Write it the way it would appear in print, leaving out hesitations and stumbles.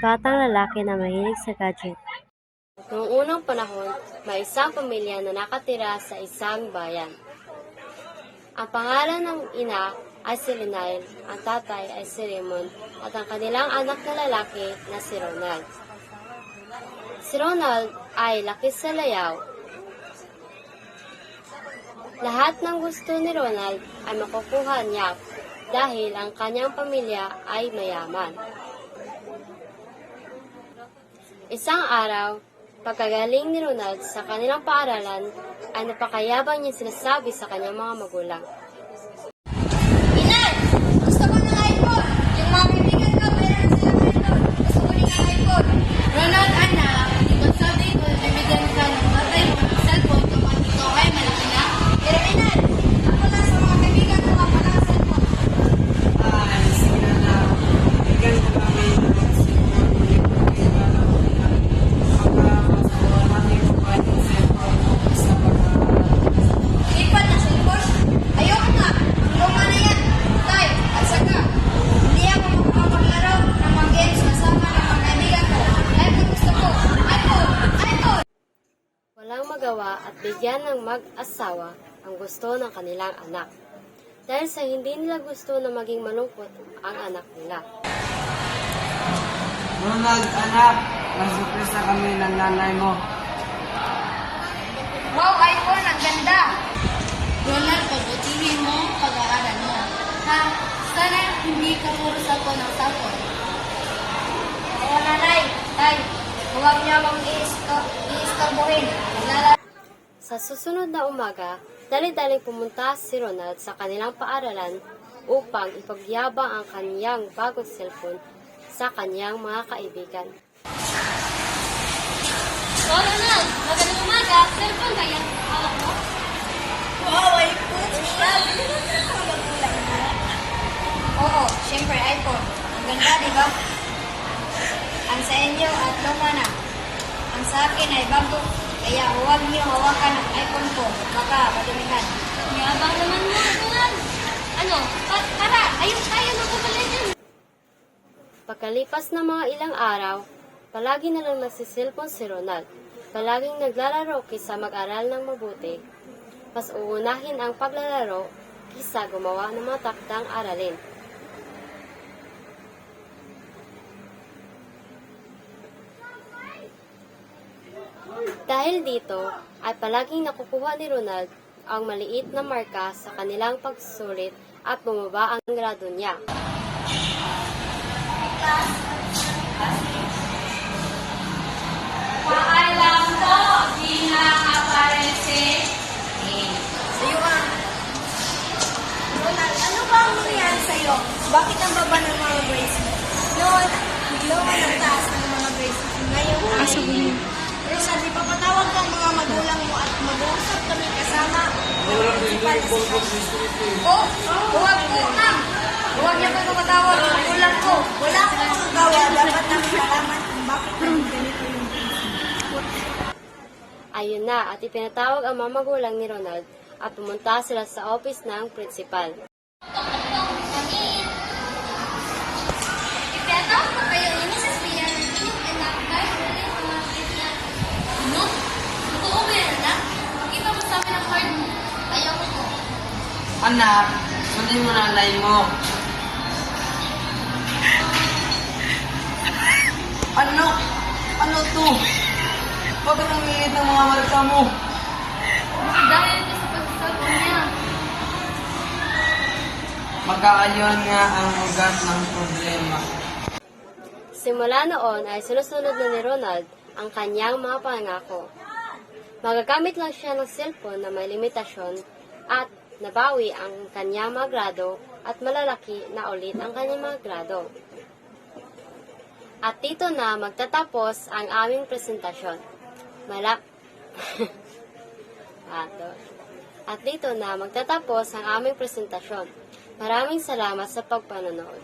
batang lalaki na mahilig sa gadget. Noong unang panahon, may isang pamilya na nakatira sa isang bayan. Ang pangalan ng ina ay si Linail, ang tatay ay si Raymond, at ang kanilang anak na lalaki na si Ronald. Si Ronald ay laki sa layaw. Lahat ng gusto ni Ronald ay makukuha niya dahil ang kanyang pamilya ay mayaman. Isang araw, pagkagaling ni Ronald sa kanilang paaralan, ay napakayabang niya sinasabi sa kanyang mga magulang. Inay! Gusto ko ng iPhone! Yung mga kaibigan ko, mayroon na silang iPhone. Gusto ko ng iPhone. Ronald, anak, kung sabi ko, bibigyan ka ng batay mo ng cellphone kapag ito ay malaki na. Pero inay, ako lang sa mga kaibigan ko ang walang cellphone. Ay, sige na. Bigyan ko kami ng cellphone. Pagkakasawalanin ko pa yung cellphone sa Lipat na cellphone? Ayoko nga. Ang luma na yan. Tay, at saka, hindi ako makapaglaro ng mga games kasama ng mga kaibigan ko. Dahil kung gusto ko, iPhone! iPhone! Walang magawa at bigyan ng mag-asawa ang gusto ng kanilang anak. Dahil sa hindi nila gusto na maging malungkot ang anak nila. Ronald, anak, nasupresa kami ng nanay mo. Wow, iPhone! Ang ganda! Ronald, pagputihin mo ang pag-aaral mo. Ha? Sana hindi ka puro sako ng sako. Oo, nanay. Tay, huwag niyo akong iistorbohin. Sa susunod na umaga, dali-daling pumunta si Ronald sa kanilang paaralan upang ipagyabang ang kanyang bagong cellphone sa kanyang mga kaibigan. So, Ronald, magandang umaga. Cellphone kaya hawak mo? Wow, iPhone! Oo, syempre iPhone. Ang ganda, di ba? Ang sa inyo at luma na. Ang sa akin ay bago. Kaya huwag niyo hawakan ang iPhone ko. Baka madumihan. Yabang naman mo, Ronald. Ano? Tara, ayun tayo ng kapalayan. Pagkalipas ng mga ilang araw, palagi na lang nagsiselfon si Ronald. Palaging naglalaro kaysa mag-aral ng mabuti. Mas uunahin ang paglalaro kaysa gumawa ng mga takdang aralin. Dahil dito, ay palaging nakukuha ni Ronald ang maliit na marka sa kanilang pagsusulit at bumaba ang grado niya. Paalam po, di nakakaparese. Sa'yo ka. Ronald, ano ba ang nangyayari sa'yo? Bakit ang baba ng mga grades mo? Noon, biglawan ang taas ng mga grades mo. Ngayon ay... Ronald, ipapatawag ka ang mga magulang mo at mag-uusap kami kasama. Oh, huwag po, ma'am. Huwag niya kayo matawag ang magulang ko. Wala akong magagawa. Dapat namin malaman kung bakit naging ganito yung Ayun na at ipinatawag ang mga magulang ni Ronald at pumunta sila sa office ng principal. Ipinatawag ko kayo ni Mrs. Pia ng inyong anak dahil ulit ang mga grades niya. Ano? Totoo ba yan, anak? Pakita mo sa amin ang card mo. Ayaw ko po. Anak, sundin mo nanay mo. Ano? Ano to? Bakit ang liit ng mga marka mo? Dahil ito sa pagsasabi niya. Magkaayon nga ang ugat ng problema. Simula noon ay sinusunod na ni Ronald ang kanyang mga pangako. Magagamit lang siya ng cellphone na may limitasyon at nabawi ang kanyang mga grado at malalaki na ulit ang kanyang mga grado. At dito na magtatapos ang aming presentasyon. At dito na magtatapos ang aming presentasyon. Maraming salamat sa pagpanonood.